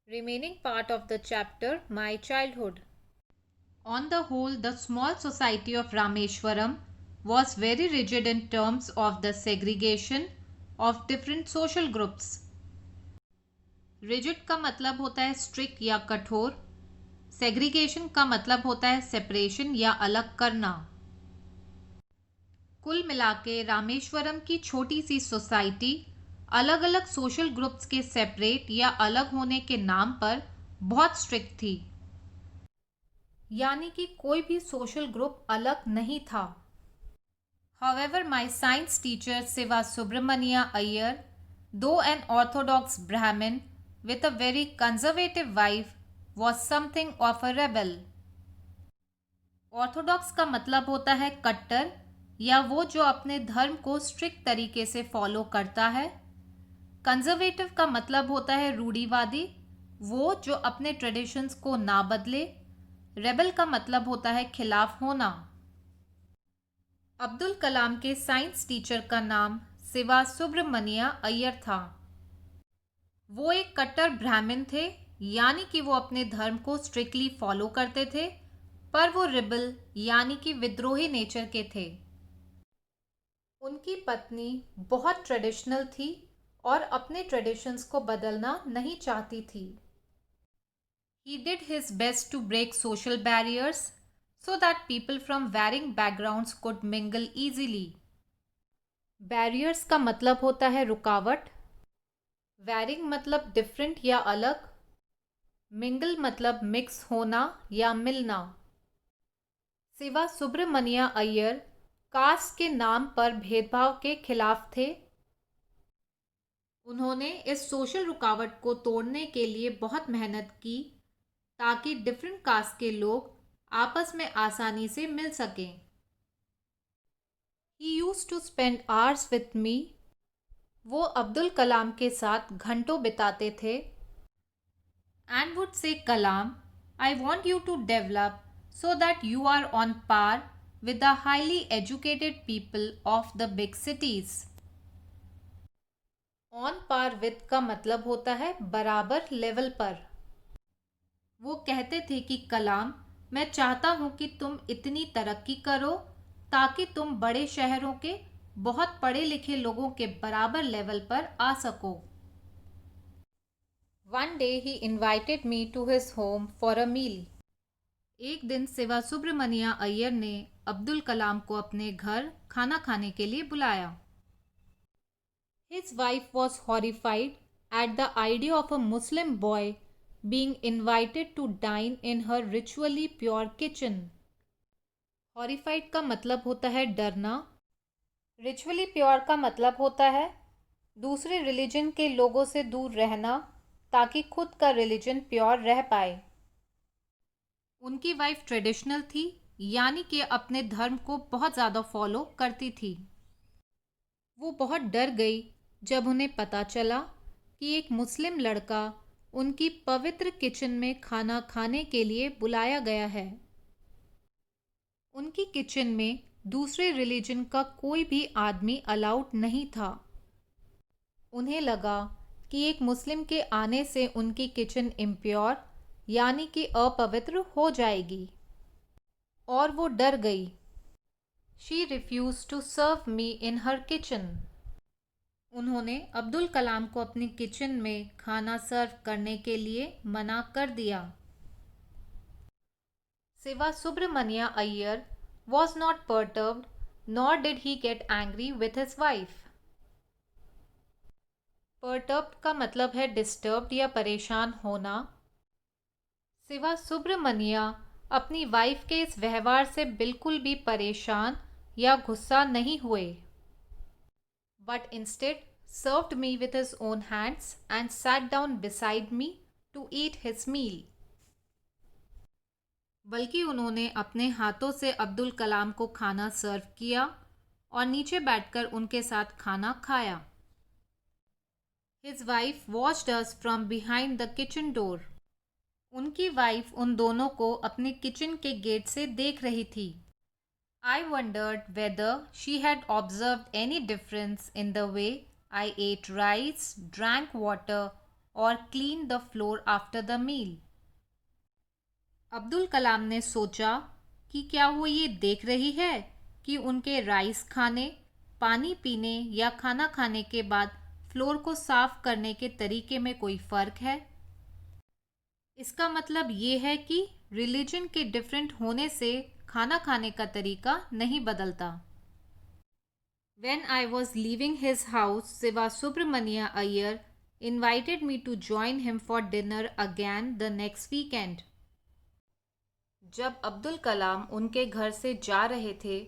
Remaining part of the chapter My Childhood. On the whole, the small society of Rameshwaram was very rigid in terms of the segregation of different social groups. Rigid का मतलब होता है strict या कठोर. Segregation का मतलब होता है separation या अलग करना. कुल मिलाके रामेश्वरम की छोटी सी सोसाइटी अलग अलग सोशल ग्रुप्स के सेपरेट या अलग होने के नाम पर बहुत स्ट्रिक्ट थी. यानी कि कोई भी सोशल ग्रुप अलग नहीं था. However, my science teacher Siva Subramania Iyer, though an orthodox Brahmin with a very conservative wife, was something of a rebel. Orthodox का मतलब होता है कट्टर या वो जो अपने धर्म को स्ट्रिक्ट तरीके से फॉलो करता है. कंजर्वेटिव का मतलब होता है रूढ़िवादी, वो जो अपने ट्रेडिशंस को ना बदले. रेबल का मतलब होता है खिलाफ होना. अब्दुल कलाम के साइंस टीचर का नाम सिवा सुब्रमनिया अय्यर था. वो एक कट्टर ब्राह्मण थे, यानी कि वो अपने धर्म को स्ट्रिक्टली फॉलो करते थे, पर वो रिबल यानी कि विद्रोही नेचर के थे. उनकी पत्नी बहुत ट्रेडिशनल थी और अपने ट्रेडिशंस को बदलना नहीं चाहती थी. He did his best to break social barriers so that people from varying backgrounds could mingle easily. Barriers का मतलब होता है रुकावट. Varying मतलब डिफरेंट या अलग. Mingle मतलब मिक्स होना या मिलना. सिवा सुब्रमनिया अय्यर कास्ट के नाम पर भेदभाव के खिलाफ थे. उन्होंने इस सोशल रुकावट को तोड़ने के लिए बहुत मेहनत की ताकि डिफरेंट कास्ट के लोग आपस में आसानी से मिल सकें. He used to spend hours with me. वो अब्दुल कलाम के साथ घंटों बिताते थे. And would say, Kalam, I want you to develop so that you are on par with the highly educated people of the big cities. On par with का मतलब होता है बराबर लेवल पर. वो कहते थे कि कलाम, मैं चाहता हूं कि तुम इतनी तरक्की करो ताकि तुम बड़े शहरों के बहुत पढ़े लिखे लोगों के बराबर लेवल पर आ सको. One day he invited me to his home for a meal. एक दिन सिवा सुब्रमनिया अय्यर ने अब्दुल कलाम को अपने घर खाना खाने के लिए बुलाया. His wife was horrified at the idea of a Muslim boy being invited to dine in her ritually pure kitchen. Horrified का मतलब होता है डरना. Ritually pure का मतलब होता है दूसरे रिलीजन के लोगों से दूर रहना ताकि खुद का रिलीजन प्योर रह पाए. उनकी वाइफ ट्रेडिशनल थी, यानी कि अपने धर्म को बहुत ज़्यादा फॉलो करती थी. वो बहुत डर गई जब उन्हें पता चला कि एक मुस्लिम लड़का उनकी पवित्र किचन में खाना खाने के लिए बुलाया गया है. उनकी किचन में दूसरे रिलीजन का कोई भी आदमी अलाउड नहीं था. उन्हें लगा कि एक मुस्लिम के आने से उनकी किचन इम्प्योर यानी कि अपवित्र हो जाएगी और वो डर गई. She refuse to serve me in her kitchen. उन्होंने अब्दुल कलाम को अपनी किचन में खाना सर्व करने के लिए मना कर दिया. सिवा सुब्रमनिया Iyer was not perturbed, nor did he get angry with his wife. Perturbed का मतलब है disturbed या परेशान होना. सिवा सुब्रमनिया अपनी वाइफ के इस व्यवहार से बिल्कुल भी परेशान या गुस्सा नहीं हुए. But instead served me with his own hands and sat down beside me to eat his meal. बल्कि उन्होंने अपने हाथों से अब्दुल कलाम को खाना सर्व किया और नीचे बैठकर उनके साथ खाना खाया. His wife watched us from behind the kitchen door. उनकी वाइफ उन दोनों को अपने किचन के गेट से देख रही थी. I wondered whether she had observed any difference in the way I ate rice, drank water, or clean the floor after the meal. Abdul Kalam ने सोचा कि क्या वो ये देख रही है कि उनके राइस खाने, पानी पीने या खाना खाने के बाद फ्लोर को साफ करने के तरीके में कोई फ़र्क है। इसका मतलब ये है कि रिलीजन के डिफरेंट होने से खाना खाने का तरीका नहीं बदलता। When I was leaving his house, Siva Subramania Iyer invited me to join him for dinner again the next weekend. जब अब्दुल कलाम उनके घर से जा रहे थे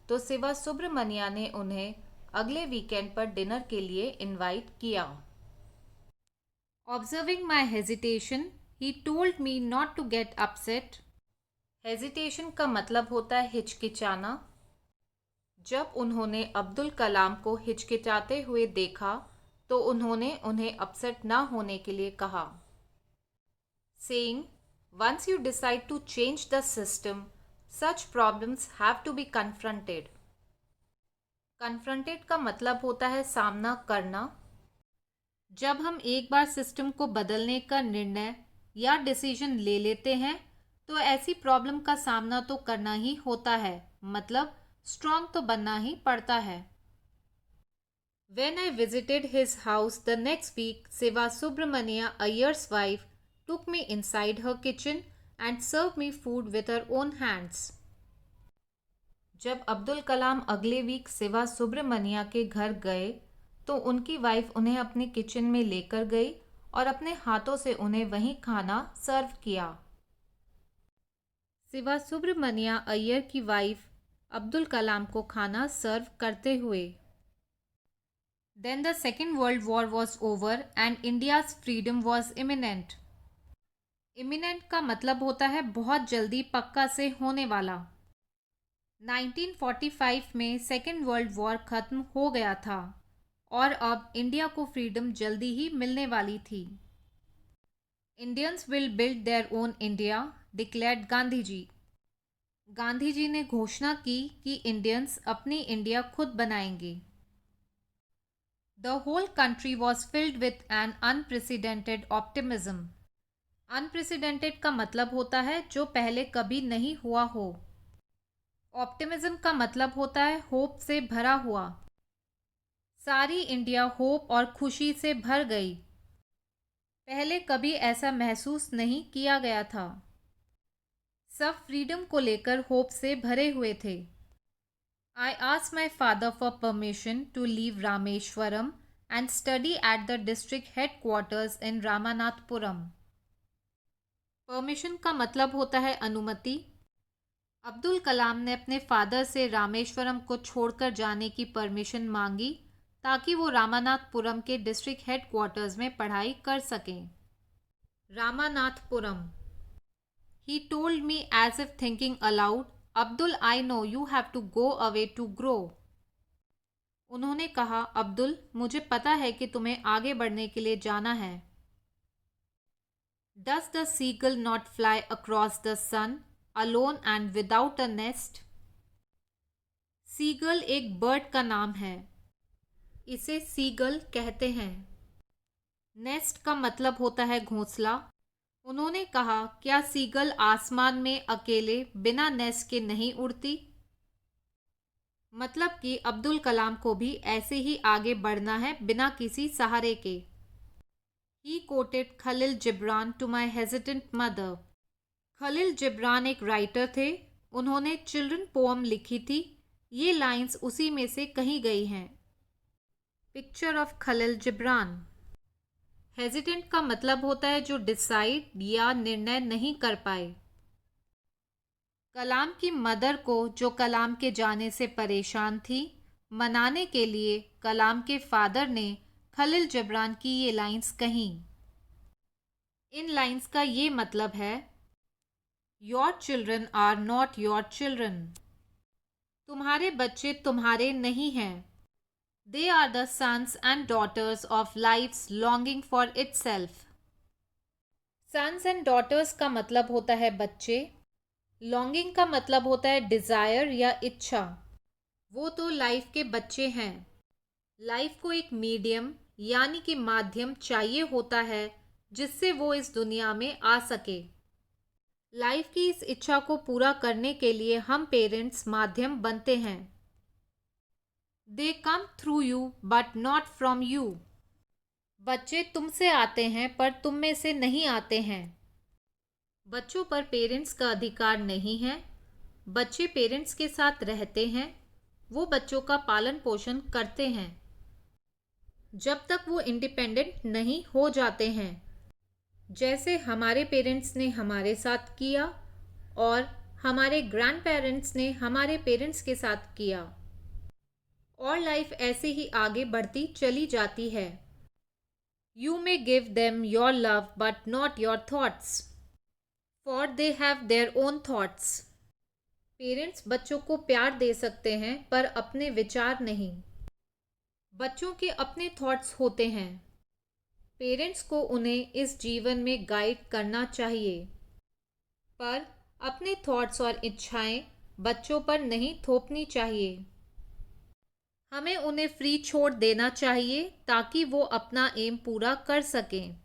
तो सिवा सुब्रमनिया ने उन्हें अगले वीकेंड पर डिनर के लिए इनवाइट किया। Observing my hesitation, he told me not to get upset. Hesitation का मतलब होता है हिचकिचाना। जब उन्होंने अब्दुल कलाम को हिचकिचाते हुए देखा तो उन्होंने उन्हें अपसेट ना होने के लिए कहा। Saying, once you decide to change the system, such problems have to be confronted. Confronted का मतलब होता है सामना करना। जब हम एक बार सिस्टम को बदलने का निर्णय या डिसीजन ले लेते हैं तो ऐसी प्रॉब्लम का सामना तो करना ही होता है, मतलब स्ट्रॉन्ग तो बनना ही पड़ता है। When I visited his house the next week, Siva Subramania Iyer's wife took me inside her kitchen and served me food with her own hands. जब अब्दुल कलाम अगले वीक सिवा सुब्रमनिया के घर गए तो उनकी वाइफ उन्हें अपनी किचन में लेकर गई और अपने हाथों से उन्हें वहीं खाना सर्व किया। सिवा सुब्रमनिया अय्यर की वाइफ अब्दुल कलाम को खाना सर्व करते हुए। Then the Second World War was over and India's freedom was imminent. Imminent का मतलब होता है बहुत जल्दी, पक्का से होने वाला। 1945 में सेकेंड वर्ल्ड वॉर खत्म हो गया था और अब इंडिया को फ्रीडम जल्दी ही मिलने वाली थी। Indians will build their own India, declared Gandhi ji. Gandhi ji ने घोषणा की कि इंडियंस अपनी इंडिया खुद बनाएंगे। The whole country was filled with an unprecedented optimism. Unprecedented का मतलब होता है जो पहले कभी नहीं हुआ हो। ऑप्टिमिज्म का मतलब होता है होप से भरा हुआ। सारी इंडिया होप और खुशी से भर गई। पहले कभी ऐसा महसूस नहीं किया गया था। सब फ्रीडम को लेकर होप से भरे हुए थे। I asked my father for permission to leave Rameswaram and study at the district headquarters in Ramanathapuram. Permission का मतलब होता है अनुमति। अब्दुल कलाम ने अपने फादर से रामेश्वरम को छोड़कर जाने की परमिशन मांगी ताकि वो रामानाथपुरम के डिस्ट्रिक्ट हेडक्वार्टर्स में पढ़ाई कर सकें। Ramanathapuram. He told me as if thinking aloud, Abdul, I know you have to go away to grow. उन्होंने कहा, अब्दुल, मुझे पता है कि तुम्हें आगे बढ़ने के लिए जाना है। Does the seagull not fly across the sun, alone and without a nest? Seagull एक बर्ड का नाम है। इसे सीगल कहते हैं। नेस्ट का मतलब होता है घोंसला। उन्होंने कहा, क्या सीगल आसमान में अकेले बिना नेस्ट के नहीं उड़ती? मतलब कि अब्दुल कलाम को भी ऐसे ही आगे बढ़ना है बिना किसी सहारे के। He quoted Khalil Jibran to my hesitant mother. Khalil Jibran एक राइटर थे। उन्होंने चिल्ड्रन पोएम लिखी थी। ये लाइंस उसी में से कही गई हैं। Picture of Khalil Gibran. Hesitant का मतलब होता है जो डिसाइड या निर्णय नहीं कर पाए। कलाम की मदर को, जो कलाम के जाने से परेशान थी, मनाने के लिए कलाम के फादर ने खलील जिब्रान की ये लाइंस कहीं। इन लाइंस का ये मतलब है, your children are not your children. तुम्हारे बच्चे तुम्हारे नहीं हैं। They are the sons and daughters of life's longing for itself. Sons and daughters का मतलब होता है बच्चे। Longing का मतलब होता है डिज़ायर या इच्छा। वो तो लाइफ के बच्चे हैं। लाइफ को एक मीडियम यानी कि माध्यम चाहिए होता है जिससे वो इस दुनिया में आ सके। लाइफ की इस इच्छा को पूरा करने के लिए हम पेरेंट्स माध्यम बनते हैं। They come through you but not from you. बच्चे तुमसे आते हैं पर तुम में से नहीं आते हैं। बच्चों पर पेरेंट्स का अधिकार नहीं है। बच्चे पेरेंट्स के साथ रहते हैं। वो बच्चों का पालन पोषण करते हैं जब तक वो इंडिपेंडेंट नहीं हो जाते हैं, जैसे हमारे पेरेंट्स ने हमारे साथ किया और हमारे ग्रैंड पेरेंट्स ने हमारे पेरेंट्स के साथ किया। और लाइफ ऐसे ही आगे बढ़ती चली जाती है। You may give them your love but not your thoughts, for they have their own thoughts. Parents बच्चों को प्यार दे सकते हैं पर अपने विचार नहीं। बच्चों के अपने थॉट्स होते हैं। पेरेंट्स को उन्हें इस जीवन में गाइड करना चाहिए, पर अपने थॉट्स और इच्छाएं बच्चों पर नहीं थोपनी चाहिए। हमें उन्हें फ्री छोड़ देना चाहिए ताकि वो अपना एम पूरा कर सकें।